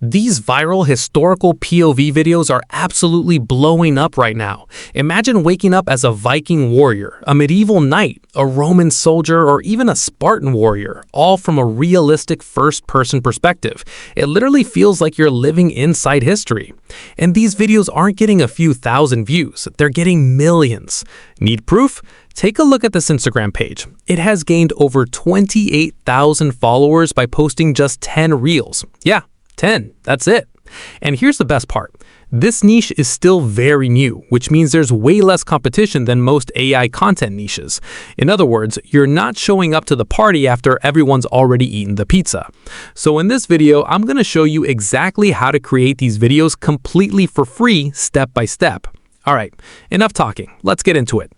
These viral historical POV videos are absolutely blowing up right now. Imagine waking up as a Viking warrior, a medieval knight, a Roman soldier, or even a Spartan warrior, all from a realistic first-person perspective. It literally feels like you're living inside history. And these videos aren't getting a few thousand views, they're getting millions. Need proof? Take a look at this Instagram page. It has gained over 28,000 followers by posting just 10 reels. Yeah, 10. That's it. And here's the best part. This niche is still very new, which means there's way less competition than most AI content niches. In other words, you're not showing up to the party after everyone's already eaten the pizza. So in this video, I'm going to show you exactly how to create these videos completely for free, step by step. All right, enough talking. Let's get into it.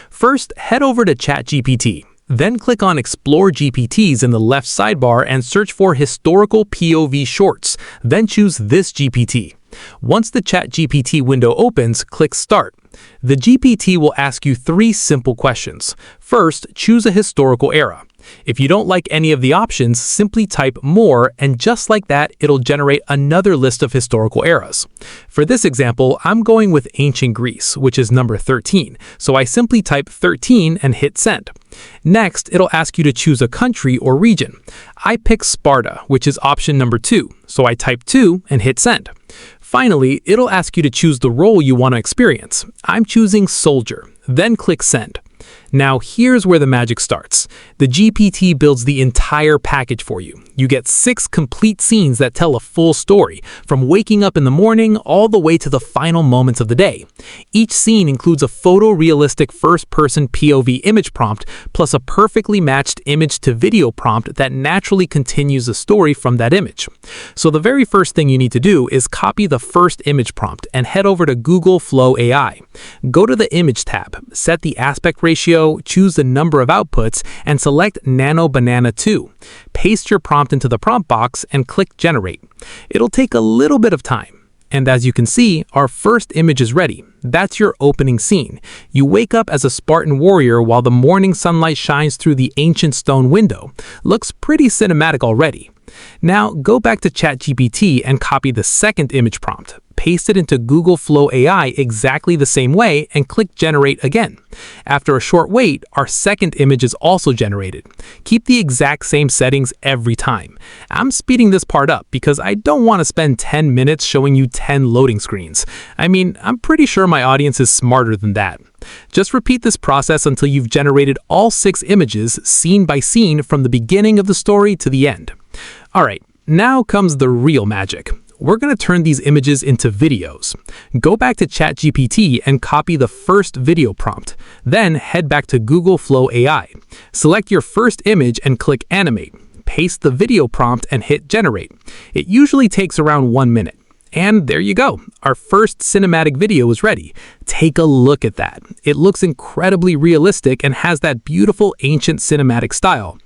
First, head over to ChatGPT. Then click on Explore GPTs in the left sidebar and search for Historical POV Shorts. Then choose this GPT. Once the ChatGPT window opens, click Start. The GPT will ask you 3 simple questions. First, choose a historical era. If you don't like any of the options, simply type More, and just like that, it'll generate another list of historical eras. For this example, I'm going with Ancient Greece, which is number 13, so I simply type 13 and hit Send. Next, it'll ask you to choose a country or region. I pick Sparta, which is option number 2, so I type 2 and hit Send. Finally, it'll ask you to choose the role you want to experience. I'm choosing Soldier, then click Send. Now here's where the magic starts. The GPT builds the entire package for you. You get 6 complete scenes that tell a full story, from waking up in the morning all the way to the final moments of the day. Each scene includes a photorealistic first-person POV image prompt, plus a perfectly matched image-to-video prompt that naturally continues the story from that image. So the very first thing you need to do is copy the first image prompt and head over to Google Flow AI. Go to the Image tab, set the aspect ratio, choose the number of outputs, and select Nano Banana 2. Paste your prompt into the prompt box and click Generate. It'll take a little bit of time. And as you can see, our first image is ready. That's your opening scene. You wake up as a Spartan warrior while the morning sunlight shines through the ancient stone window. Looks pretty cinematic already. Now go back to ChatGPT and copy the second image prompt. Paste it into Google Flow AI exactly the same way and click Generate again. After a short wait, our second image is also generated. Keep the exact same settings every time. I'm speeding this part up because I don't want to spend 10 minutes showing you 10 loading screens. I mean, I'm pretty sure my audience is smarter than that. Just repeat this process until you've generated all 6 images, scene by scene, from the beginning of the story to the end. All right, now comes the real magic. We're going to turn these images into videos. Go back to ChatGPT and copy the first video prompt. Then head back to Google Flow AI. Select your first image and click Animate. Paste the video prompt and hit Generate. It usually takes around 1 minute. And there you go. Our first cinematic video is ready. Take a look at that. It looks incredibly realistic and has that beautiful ancient cinematic style.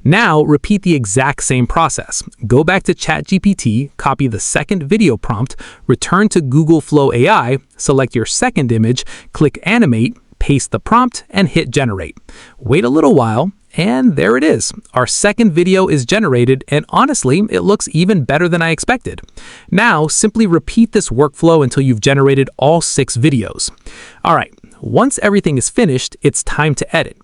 Now repeat the exact same process. Go back to ChatGPT, copy the second video prompt, return to Google Flow AI, select your second image, click Animate, paste the prompt, and hit Generate. Wait a little while. And there it is. Our second video is generated, and honestly, it looks even better than I expected. Now, simply repeat this workflow until you've generated all 6 videos. All right, once everything is finished, it's time to edit.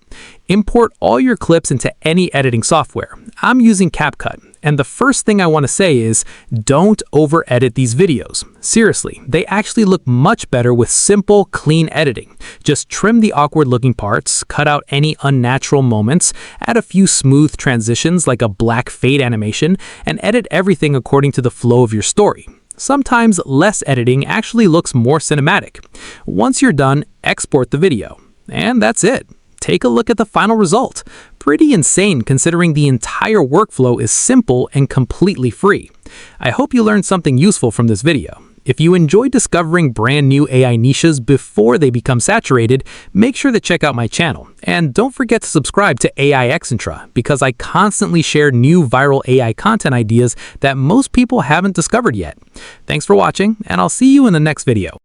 Import all your clips into any editing software. I'm using CapCut, and the first thing I want to say is don't over-edit these videos. Seriously, they actually look much better with simple, clean editing. Just trim the awkward-looking parts, cut out any unnatural moments, add a few smooth transitions like a black fade animation, and edit everything according to the flow of your story. Sometimes less editing actually looks more cinematic. Once you're done, export the video. And that's it. Take a look at the final result. Pretty insane considering the entire workflow is simple and completely free. I hope you learned something useful from this video. If you enjoy discovering brand new AI niches before they become saturated, make sure to check out my channel. And don't forget to subscribe to AI Excentra because I constantly share new viral AI content ideas that most people haven't discovered yet. Thanks for watching, and I'll see you in the next video.